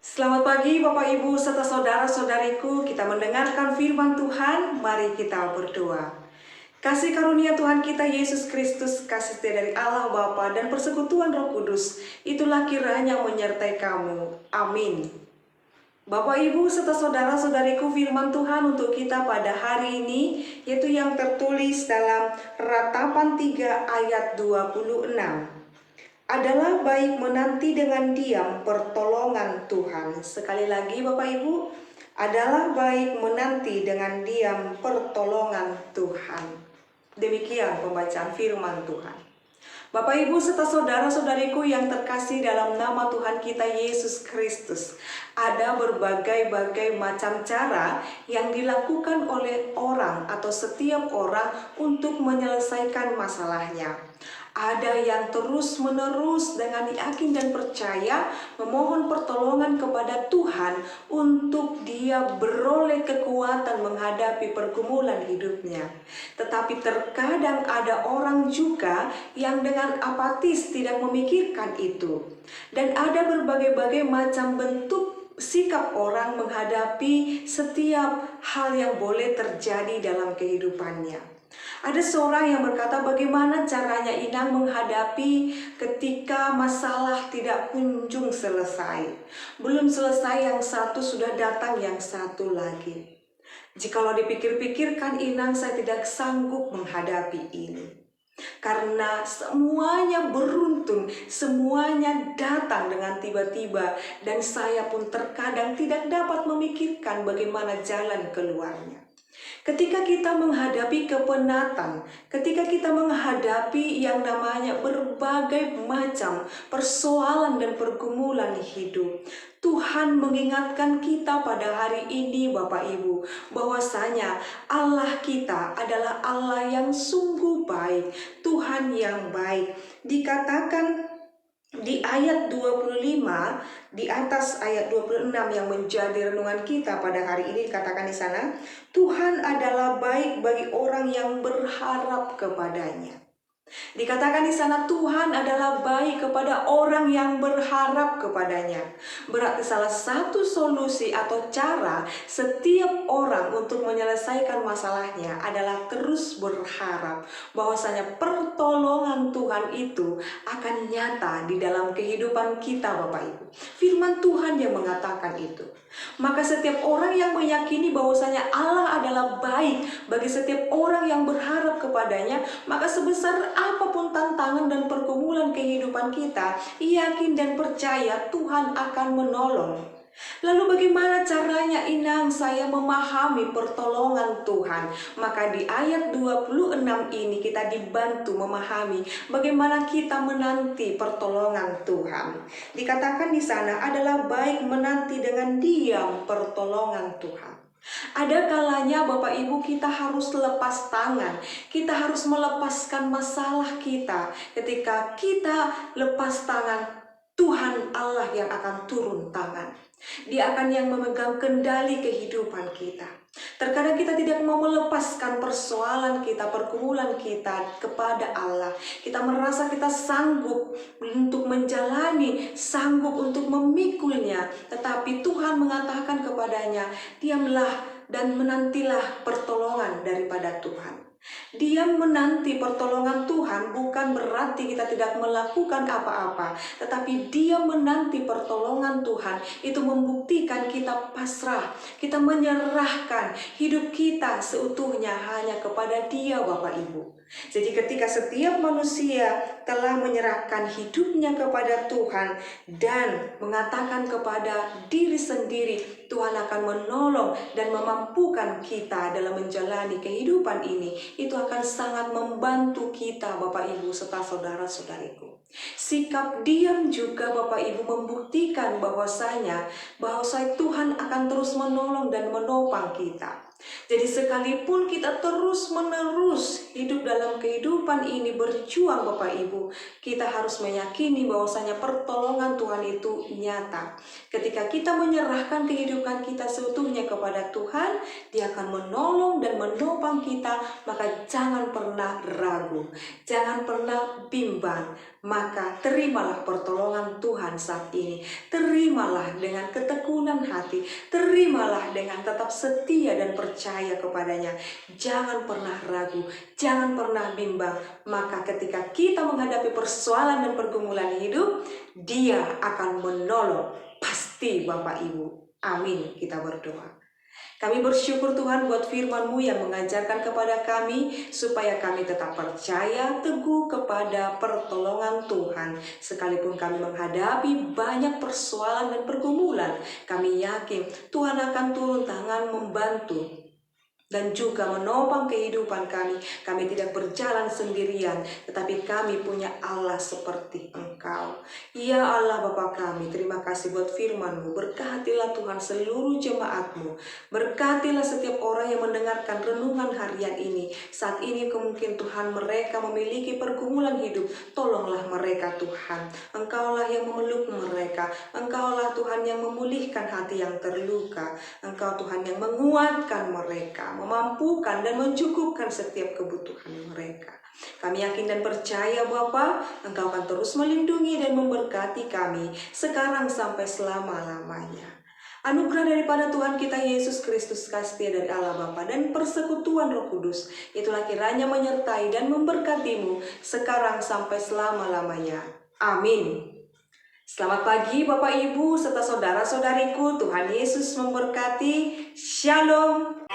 Selamat pagi Bapak Ibu serta saudara-saudariku, kita mendengarkan firman Tuhan, mari kita berdoa. Kasih karunia Tuhan kita Yesus Kristus, kasih setia dari Allah Bapa dan persekutuan Roh Kudus, itulah kiranya menyertai kamu. Amin. Bapak Ibu serta saudara-saudariku, firman Tuhan untuk kita pada hari ini yaitu yang tertulis dalam Ratapan 3 ayat 26. Adalah baik menanti dengan diam pertolongan Tuhan. Sekali lagi Bapak Ibu, adalah baik menanti dengan diam pertolongan Tuhan. Demikian pembacaan firman Tuhan. Bapak Ibu serta saudara-saudariku yang terkasih dalam nama Tuhan kita Yesus Kristus, ada berbagai-bagai macam cara yang dilakukan oleh orang atau setiap orang untuk menyelesaikan masalahnya. Ada yang terus-menerus dengan yakin dan percaya memohon pertolongan kepada Tuhan untuk dia beroleh kekuatan menghadapi pergumulan hidupnya. Tetapi terkadang ada orang juga yang dengan apatis tidak memikirkan itu. Dan ada berbagai-bagai macam bentuk sikap orang menghadapi setiap hal yang boleh terjadi dalam kehidupannya. Ada seorang yang berkata, bagaimana caranya Inang menghadapi ketika masalah tidak kunjung selesai. Belum selesai yang satu, sudah datang yang satu lagi. Jikalau dipikir-pikirkan Inang, saya tidak sanggup menghadapi ini. Karena semuanya beruntun, semuanya datang dengan tiba-tiba, dan saya pun terkadang tidak dapat memikirkan bagaimana jalan keluarnya. Ketika kita menghadapi kepenatan, ketika kita menghadapi yang namanya berbagai macam persoalan dan pergumulan hidup, Tuhan mengingatkan kita pada hari ini Bapak Ibu, bahwasanya Allah kita adalah Allah yang sungguh baik, Tuhan yang baik. Dikatakan di ayat 25, di atas ayat 26 yang menjadi renungan kita pada hari ini, dikatakan di sana, Tuhan adalah baik bagi orang yang berharap kepadanya. Dikatakan di sana Tuhan adalah baik kepada orang yang berharap kepadanya. Berarti salah satu solusi atau cara setiap orang untuk menyelesaikan masalahnya adalah terus berharap bahwasanya pertolongan Tuhan itu akan nyata di dalam kehidupan kita Bapak Ibu. Firman Tuhan yang mengatakan itu. Maka setiap orang yang meyakini bahwasanya Allah adalah baik bagi setiap orang yang berharap kepadanya, maka sebesar apapun tantangan dan pergumulan kehidupan kita, yakin dan percaya Tuhan akan menolong. Lalu bagaimana caranya Inang saya memahami pertolongan Tuhan? Maka di ayat 26 ini kita dibantu memahami bagaimana kita menanti pertolongan Tuhan. Dikatakan di sana adalah baik menanti dengan diam pertolongan Tuhan. Ada kalanya Bapak Ibu kita harus lepas tangan, kita harus melepaskan masalah kita. Ketika kita lepas tangan, Tuhan Allah yang akan turun tangan. Dia akan yang memegang kendali kehidupan kita. Terkadang kita tidak mau melepaskan persoalan kita, pergumulan kita kepada Allah. Kita merasa kita sanggup untuk menjalani, sanggup untuk memikulnya. Tetapi Tuhan mengatakan kepadanya, diamlah dan menantilah pertolongan daripada Tuhan. Diam menanti pertolongan Tuhan bukan berarti kita tidak melakukan apa-apa, tetapi diam menanti pertolongan Tuhan itu membuktikan kita pasrah, kita menyerahkan hidup kita seutuhnya hanya kepada Dia Bapak Ibu. Jadi ketika setiap manusia telah menyerahkan hidupnya kepada Tuhan dan mengatakan kepada diri sendiri, Tuhan akan menolong dan memampukan kita dalam menjalani kehidupan ini, itu akan sangat membantu kita Bapak Ibu serta saudara-saudariku. Sikap diam juga Bapak Ibu membuktikan bahwasanya Tuhan akan terus menolong dan menopang kita. Jadi sekalipun kita terus-menerus hidup dalam kehidupan ini, berjuang Bapak Ibu, kita harus meyakini bahwasanya pertolongan Tuhan itu nyata. Ketika kita menyerahkan kehidupan kita seutuhnya kepada Tuhan, Dia akan menolong dan menopang kita, maka jangan pernah ragu, jangan pernah bimbang, maka terimalah pertolongan Tuhan saat ini. Terimalah dengan ketekunan hati, terimalah dengan tetap setia dan percaya kepadanya. Jangan pernah ragu, jangan pernah bimbang, maka ketika kita menghadapi persoalan dan pergumulan hidup, Dia akan menolong. Pasti Bapak Ibu. Amin, kita berdoa. Kami bersyukur Tuhan buat firman-Mu yang mengajarkan kepada kami supaya kami tetap percaya teguh kepada pertolongan Tuhan. Sekalipun kami menghadapi banyak persoalan dan pergumulan, kami yakin Tuhan akan turun tangan membantu dan juga menopang kehidupan kami. Kami tidak berjalan sendirian, tetapi kami punya Allah seperti Engkau. Ya Allah Bapa kami, terima kasih buat firman-Mu. Berkatilah Tuhan seluruh jemaat-Mu. Berkatilah setiap orang yang mendengarkan renungan harian ini. Saat ini mungkin Tuhan mereka memiliki pergumulan hidup. Tolonglah mereka Tuhan. Engkaulah yang memeluk mereka. Engkaulah Tuhan yang memulihkan hati yang terluka. Engkau Tuhan yang menguatkan mereka, memampukan dan mencukupkan setiap kebutuhan mereka. Kami yakin dan percaya Bapa, Engkau akan terus melindungi dan memberkati kami sekarang sampai selama-lamanya. Anugerah daripada Tuhan kita Yesus Kristus, kasih dari Allah Bapa dan persekutuan Roh Kudus, itulah kiranya menyertai dan memberkatimu sekarang sampai selama-lamanya. Amin. Selamat pagi Bapak Ibu serta saudara-saudariku, Tuhan Yesus memberkati. Shalom.